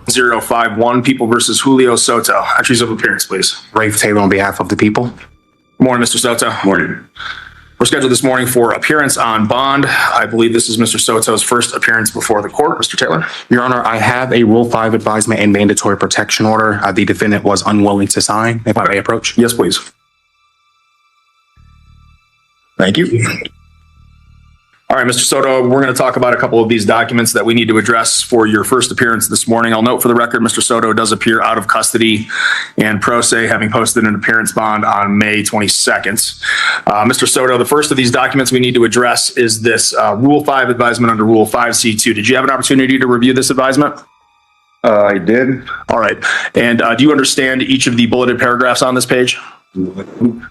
051, People versus Julio Soto. Entries of appearance, please. Rafe Taylor on behalf of the people. Good morning, Mr. Soto. Morning. We're scheduled this morning for appearance on bond. I believe this is Mr. Soto's first appearance before the court. Mr. Taylor. Your Honor, I have a Rule 5 advisement and mandatory protection order. The defendant was unwilling to sign. If I may approach. Yes, please. Thank you. All right, Mr. Soto, we're going to talk about a couple of these documents that we need to address for your first appearance this morning. I'll note for the record, Mr. Soto does appear out of custody and pro se, having posted an appearance bond on May 22nd. Mr. Soto, the first of these documents we need to address is this Rule 5 advisement under Rule 5C2. Did you have an opportunity to review this advisement? I did. All right. And do you understand each of the bulleted paragraphs on this page?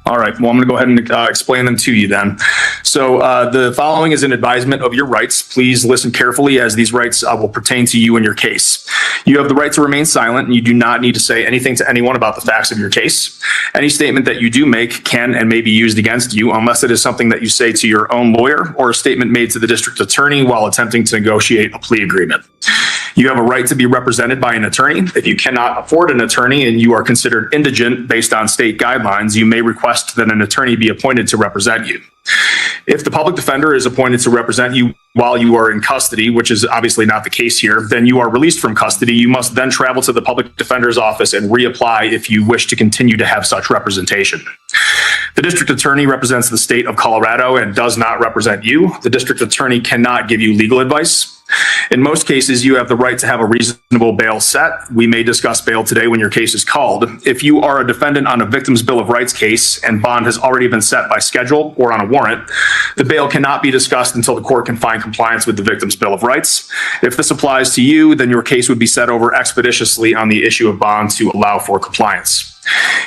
All right. Well, I'm going to go ahead and explain them to you then. So the following is an advisement of your rights. Please listen carefully as these rights will pertain to you in your case. You have the right to remain silent and you do not need to say anything to anyone about the facts of your case. Any statement that you do make can and may be used against you unless it is something that you say to your own lawyer or a statement made to the district attorney while attempting to negotiate a plea agreement. You have a right to be represented by an attorney. If you cannot afford an attorney and you are considered indigent based on state guidelines, you may request that an attorney be appointed to represent you. If the public defender is appointed to represent you while you are in custody, which is obviously not the case here, then you are released from custody. You must then travel to the public defender's office and reapply if you wish to continue to have such representation. The district attorney represents the state of Colorado and does not represent you. The district attorney cannot give you legal advice. In most cases, you have the right to have a reasonable bail set. We may discuss bail today when your case is called. If you are a defendant on a Victims' Bill of Rights case and bond has already been set by schedule or on a warrant, the bail cannot be discussed until the court can find compliance with the Victims' Bill of Rights. If this applies to you, then your case would be set over expeditiously on the issue of bond to allow for compliance.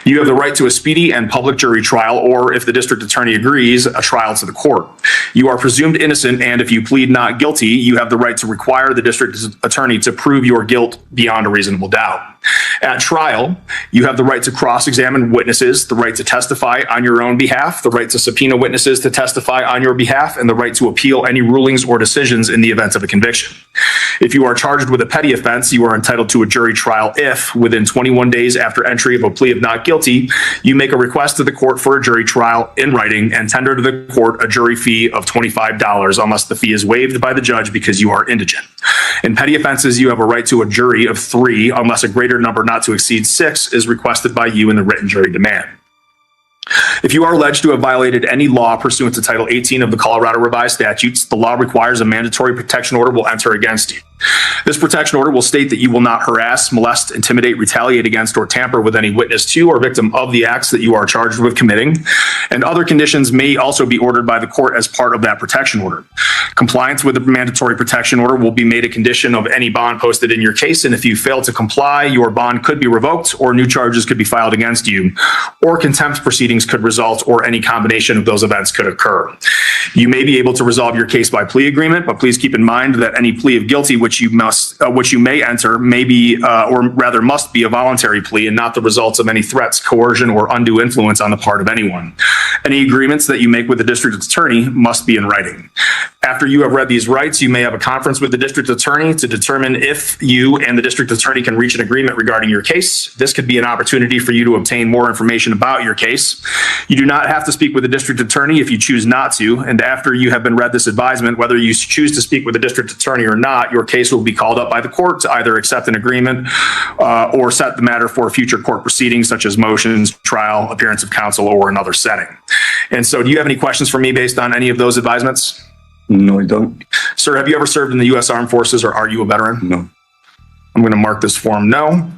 You have the right to a speedy and public jury trial, or if the district attorney agrees, a trial to the court. You are presumed innocent, and if you plead not guilty, you have the right to require the district attorney to prove your guilt beyond a reasonable doubt. At trial, you have the right to cross-examine witnesses, the right to testify on your own behalf, the right to subpoena witnesses to testify on your behalf, and the right to appeal any rulings or decisions in the event of a conviction. If you are charged with a petty offense, you are entitled to a jury trial if, within 21 days after entry of a plea of not guilty, you make a request to the court for a jury trial in writing and tender to the court a jury fee of $25 unless the fee is waived by the judge because you are indigent. In petty offenses, you have a right to a jury of 3 unless a greater number not to exceed 6 is requested by you in the written jury demand. If you are alleged to have violated any law pursuant to Title 18 of the Colorado Revised Statutes, the law requires a mandatory protection order will enter against you. This protection order will state that you will not harass, molest, intimidate, retaliate against, or tamper with any witness to or victim of the acts that you are charged with committing, and other conditions may also be ordered by the court as part of that protection order. Compliance with the mandatory protection order will be made a condition of any bond posted in your case, and if you fail to comply, your bond could be revoked, or new charges could be filed against you, or contempt proceedings could result, or any combination of those events could occur. You may be able to resolve your case by plea agreement, but please keep in mind that any plea of guilty which you may enter may be, or rather must be, a voluntary plea and not the results of any threats, coercion, or undue influence on the part of anyone. Any agreements that you make with the district attorney must be in writing. After you have read these rights, you may have a conference with the district attorney to determine if you and the district attorney can reach an agreement regarding your case. This could be an opportunity for you to obtain more information about your case. You do not have to speak with the district attorney if you choose not to, and after you have been read this advisement, whether you choose to speak with the district attorney or not, your case will be called up by the court to either accept an agreement or set the matter for future court proceedings such as motions, trial, appearance of counsel, or another setting. And so do you have any questions for me based on any of those advisements? No, I don't. Sir, have you ever served in the U.S. Armed Forces, or are you a veteran? No. I'm going to mark this form no.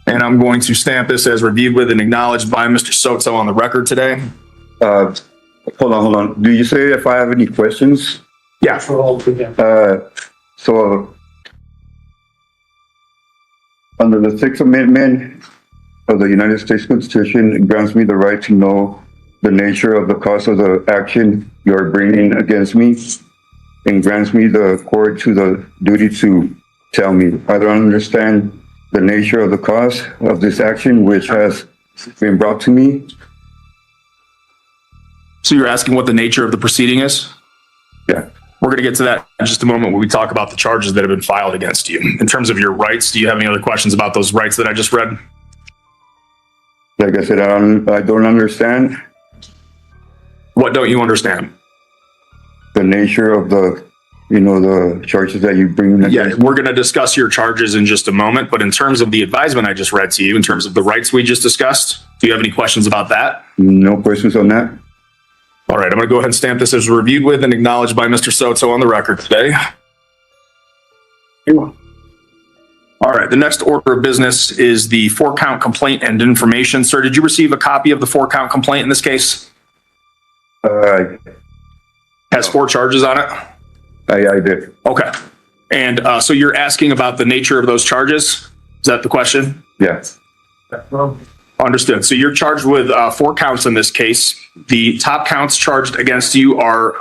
And I'm going to stamp this as reviewed with and acknowledged by Mr. Soto on the record today. Hold on. Do you say if I have any questions? Yeah. So under the Sixth Amendment of the United States Constitution, it grants me the right to know the nature of the cause of the action you're bringing against me, and grants me the court to the duty to tell me. I don't understand the nature of the cause of this action which has been brought to me. So you're asking what the nature of the proceeding is? Yeah. We're going to get to that in just a moment when we talk about the charges that have been filed against you. In terms of your rights, do you have any other questions about those rights that I just read? Like I said, I don't understand What don't you understand? the nature of the charges that you bring Yeah, against me. we're going to discuss your charges in just a moment, but in terms of the advisement I just read to you, in terms of the rights we just discussed, do you have any questions about that? No questions on that? All right, I'm going to go ahead and stamp this as reviewed with and acknowledged by Mr. Soto on the record today. All right, the next order of business is the 4-count complaint and information. Sir, did you receive a copy of the 4-count complaint in this case? Has 4 charges on it? I did. Okay. And so you're asking about the nature of those charges? Is that the question? Yeah. Understood. So you're charged with 4 counts in this case. The top counts charged against you are,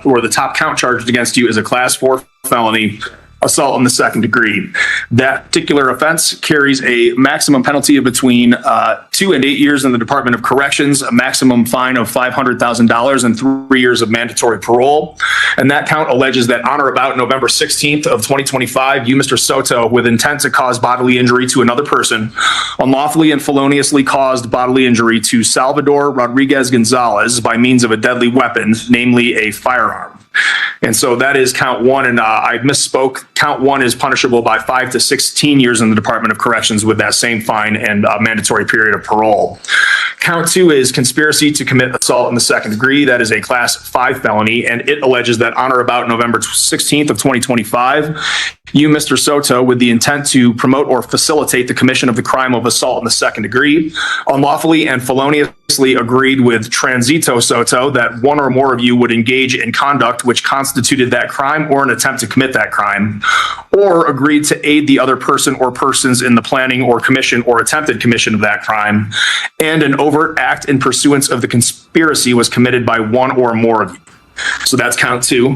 or the top count charged against you is a class 4 felony, assault in the 2nd degree. That particular offense carries a maximum penalty of between 2 and 8 years in the Department of Corrections, a maximum fine of $500,000 and 3 years of mandatory parole. And that count alleges that on or about November 16th of 2025, you, Mr. Soto, with intent to cause bodily injury to another person, unlawfully and feloniously caused bodily injury to Salvador Rodriguez Gonzalez by means of a deadly weapon, namely a firearm. And so that is count 1, and I misspoke. Count 1 is punishable by 5 to 16 years in the Department of Corrections with that same fine and mandatory period of parole. Count 2 is conspiracy to commit assault in the 2nd degree. That is a class 5 felony, and it alleges that on or about November 16th of 2025, you, Mr. Soto, with the intent to promote or facilitate the commission of the crime of assault in the 2nd degree, unlawfully and feloniously agreed with Transito Soto that one or more of you would engage in conduct which constituted that crime or an attempt to commit that crime, or agreed to aid the other person or persons in the planning or commission or attempted commission of that crime, and an overt act in pursuance of the conspiracy was committed by one or more of you. So that's count 2.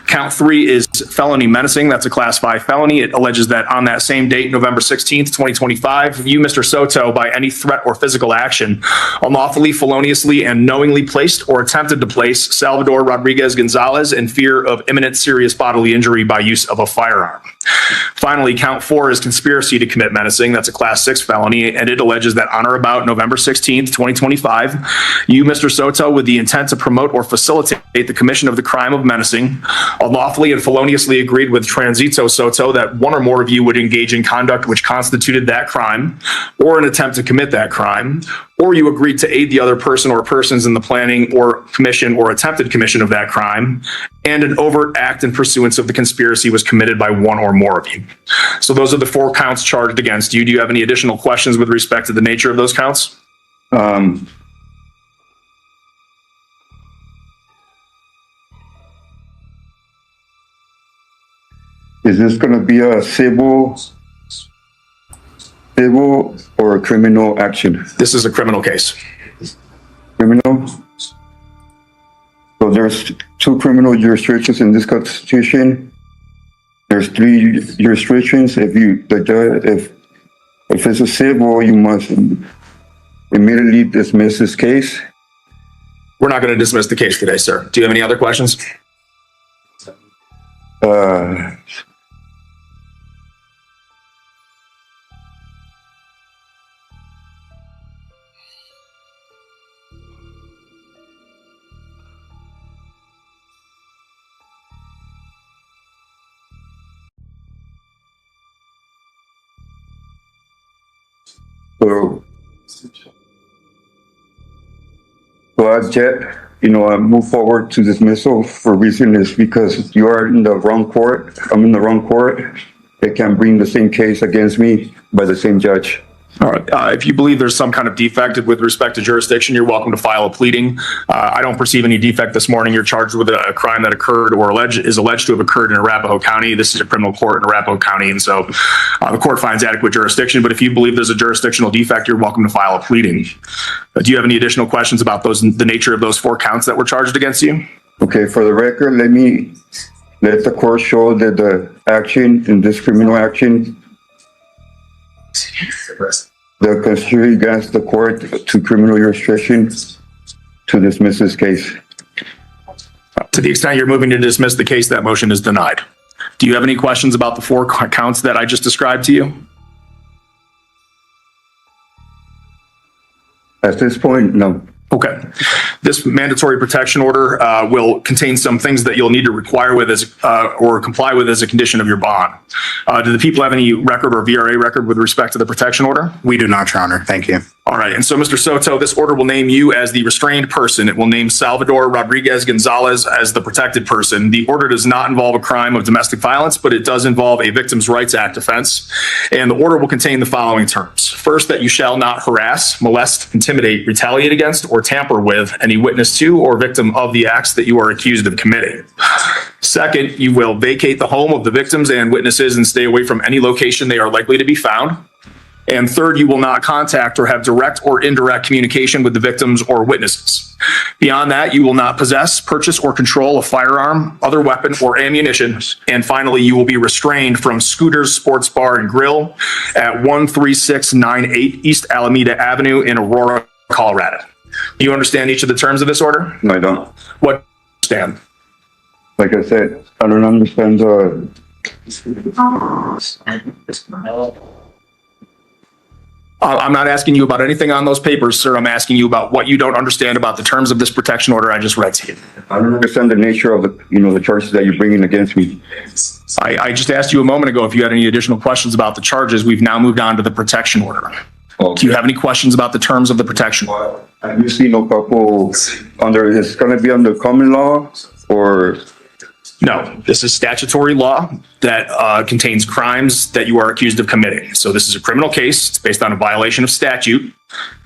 Count 3 is felony menacing. That's a class 5 felony. It alleges that on that same date, November 16th, 2025, you, Mr. Soto, by any threat or physical action, unlawfully, feloniously, and knowingly placed or attempted to place Salvador Rodriguez Gonzalez in fear of imminent serious bodily injury by use of a firearm. Finally, count 4 is conspiracy to commit menacing. That's a class 6 felony, and it alleges that on or about November 16th, 2025, you, Mr. Soto, with the intent to promote or facilitate the commission of the crime of menacing, unlawfully and feloniously agreed with Transito Soto that one or more of you would engage in conduct which constituted that crime or an attempt to commit that crime, or you agreed to aid the other person or persons in the planning or commission or attempted commission of that crime, and an overt act in pursuance of the conspiracy was committed by one or more of you. So those are the 4 counts charged against you. Do you have any additional questions with respect to the nature of those counts? Is this going to be a civil or a criminal action? This is a criminal case. Criminal? So there's 2 criminal jurisdictions in this constitution. There's 3 jurisdictions. If it's a civil, you must immediately dismiss this case. We're not going to dismiss the case today, sir. Do you have any other questions? So as yet, I move forward to dismissal for reason is because you are in the wrong court. I'm in the wrong court. They can bring the same case against me by the same judge. All right. If you believe there's some kind of defect with respect to jurisdiction, you're welcome to file a pleading. I don't perceive any defect this morning. You're charged with a crime that occurred or is alleged to have occurred in Arapahoe County. This is a criminal court in Arapahoe County, and so the court finds adequate jurisdiction. But if you believe there's a jurisdictional defect, you're welcome to file a pleading. Do you have any additional questions about the nature of those 4 counts that were charged against you? Okay, for the record, let the court show that the action in this criminal action, the conspiracy against the court to criminal jurisdiction to dismiss this case. To the extent you're moving to dismiss the case, that motion is denied. Do you have any questions about the 4 counts that I just described to you? At this point, no. Okay. This mandatory protection order will contain some things that you'll need to require with as or comply with as a condition of your bond. Do the people have any record or VRA record with respect to the protection order? We do not, Your Honor. Thank you. All right. And so, Mr. Soto, this order will name you as the restrained person. It will name Salvador Rodriguez Gonzalez as the protected person. The order does not involve a crime of domestic violence, but it does involve a Victims' Rights Act offense. And the order will contain the following terms. First, that you shall not harass, molest, intimidate, retaliate against, or tamper with any witness to or victim of the acts that you are accused of committing. Second, you will vacate the home of the victims and witnesses and stay away from any location they are likely to be found. And third, you will not contact or have direct or indirect communication with the victims or witnesses. Beyond that, you will not possess, purchase, or control a firearm, other weapon, or ammunition. And finally, you will be restrained from Scooter's Sports Bar and Grill at 13698 East Alameda Avenue in Aurora, Colorado. Do you understand each of the terms of this order? No, I don't. What do you understand? Like I said, I don't understand the, I'm not asking you about anything on those papers, sir. I'm asking you about what you don't understand about the terms of this protection order I just read to you. I don't understand the nature of the charges that you're bringing against me. I just asked you a moment ago if you had any additional questions about the charges. We've now moved on to the protection order. Do you have any questions about the terms of the protection order? Have you seen no couple under, it's going to be under common law or? No, this is statutory law that contains crimes that you are accused of committing. So this is a criminal case. It's based on a violation of statute.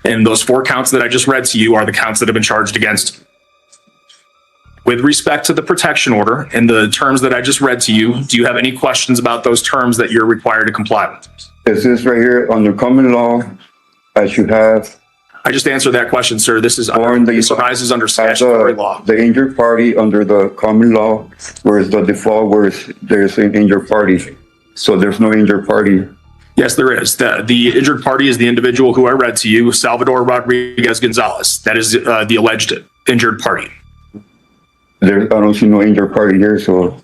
And those 4 counts that I just read to you are the counts that have been charged against you. With respect to the protection order and the terms that I just read to you, do you have any questions about those terms that you're required to comply with? Is this right here under common law as you have? I just answered that question, sir. This is Or in the- this arises under statutory law. The injured party under the common law, whereas the default, whereas there's an injured party. So there's no injured party. Yes, there is. The injured party is the individual who I read to you, Salvador Rodriguez Gonzalez. That is the alleged injured party. I don't see no injured party here, so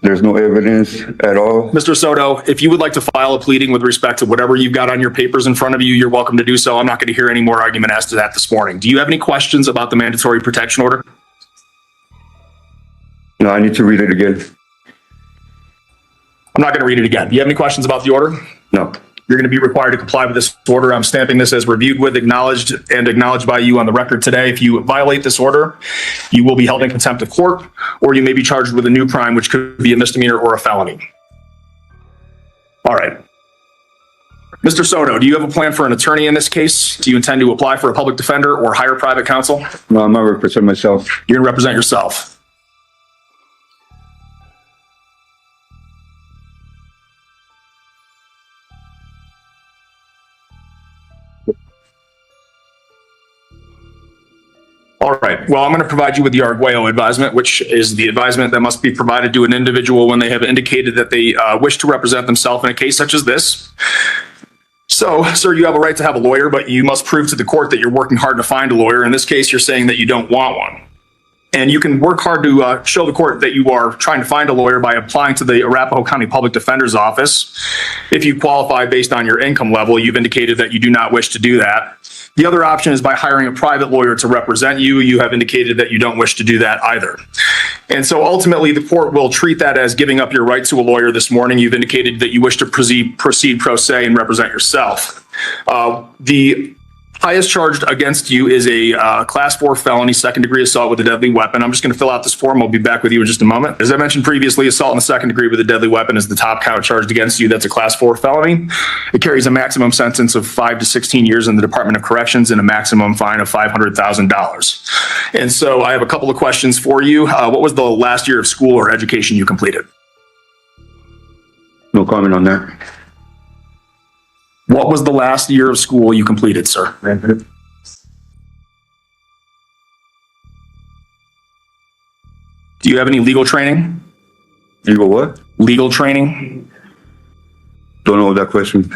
there's no evidence at all. Mr. Soto, if you would like to file a pleading with respect to whatever you've got on your papers in front of you, you're welcome to do so. I'm not going to hear any more argument as to that this morning. Do you have any questions about the mandatory protection order? No, I need to read it again. I'm not going to read it again. Do you have any questions about the order? No. You're going to be required to comply with this order. I'm stamping this as reviewed with, acknowledged by you on the record today. If you violate this order, you will be held in contempt of court, or you may be charged with a new crime, which could be a misdemeanor or a felony. All right. Mr. Soto, do you have a plan for an attorney in this case? Do you intend to apply for a public defender or hire private counsel? No, I'm not representing myself. You're going to represent yourself. All right. Well, I'm going to provide you with the Arguello advisement, which is the advisement that must be provided to an individual when they have indicated that they wish to represent themselves in a case such as this. So, sir, you have a right to have a lawyer, but you must prove to the court that you're working hard to find a lawyer. In this case, you're saying that you don't want one. And you can work hard to show the court that you are trying to find a lawyer by applying to the Arapahoe County Public Defender's Office. If you qualify based on your income level, you've indicated that you do not wish to do that. The other option is by hiring a private lawyer to represent you. You have indicated that you don't wish to do that either. And so ultimately, the court will treat that as giving up your right to a lawyer this morning. You've indicated that you wish to proceed pro se and represent yourself. The highest charged against you is a class 4 felony, second-degree assault with a deadly weapon. I'm just going to fill out this form. I'll be back with you in just a moment. As I mentioned previously, assault in the second degree with a deadly weapon is the top count charged against you. That's a class 4 felony. It carries a maximum sentence of 5 to 16 years in the Department of Corrections and a maximum fine of $500,000. And so I have a couple of questions for you. What was the last year of school or education you completed? No comment on that. What was the last year of school you completed, sir? Do you have any legal training? Legal what? Legal training? Don't know that question.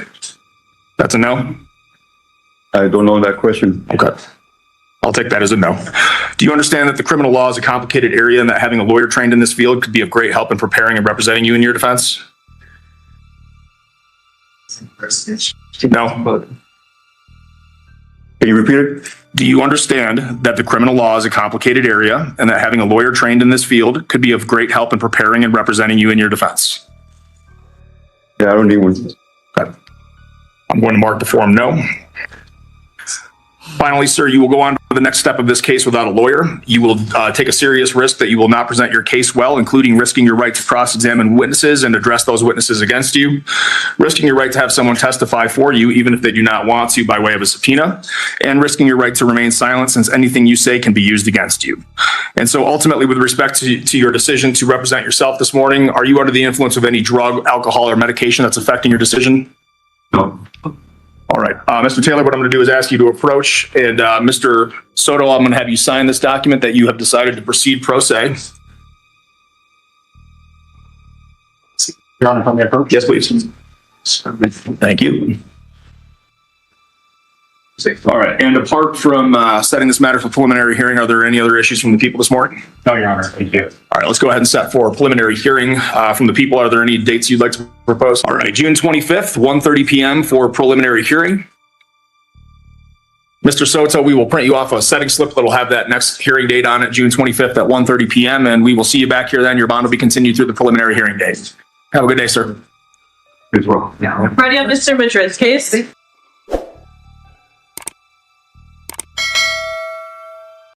That's a no? I don't know that question. Okay. I'll take that as a no. Do you understand that the criminal law is a complicated area and that having a lawyer trained in this field could be of great help in preparing and representing you in your defense? No. Can you repeat it? Do you understand that the criminal law is a complicated area and that having a lawyer trained in this field could be of great help in preparing and representing you in your defense? Yeah, I don't need one. Okay. I'm going to mark the form no. Finally, sir, you will go on to the next step of this case without a lawyer. You will take a serious risk that you will not present your case well, including risking your right to cross-examine witnesses and address those witnesses against you, risking your right to have someone testify for you, even if they do not want to by way of a subpoena, and risking your right to remain silent since anything you say can be used against you. And so ultimately, with respect to your decision to represent yourself this morning, are you under the influence of any drug, alcohol, or medication that's affecting your decision? No. All right, Mr. Taylor, what I'm going to do is ask you to approach, and Mr. Soto, I'm going to have you sign this document that you have decided to proceed pro se. Your Honor, if I may approach? Yes, please. Thank you. All right, and apart from setting this matter for preliminary hearing, are there any other issues from the people this morning? No, Your Honor. Thank you. All right, let's go ahead and set for a preliminary hearing from the people. Are there any dates you'd like to propose? All right, June 25th, 1:30 p.m. for a preliminary hearing. Mr. Soto, we will print you off a setting slip that'll have that next hearing date on it, June 25th at 1:30 p.m. And we will see you back here then. Your bond will be continued through the preliminary hearing date. Have a good day, sir. As well. Ready up, Mr. Madrid's case?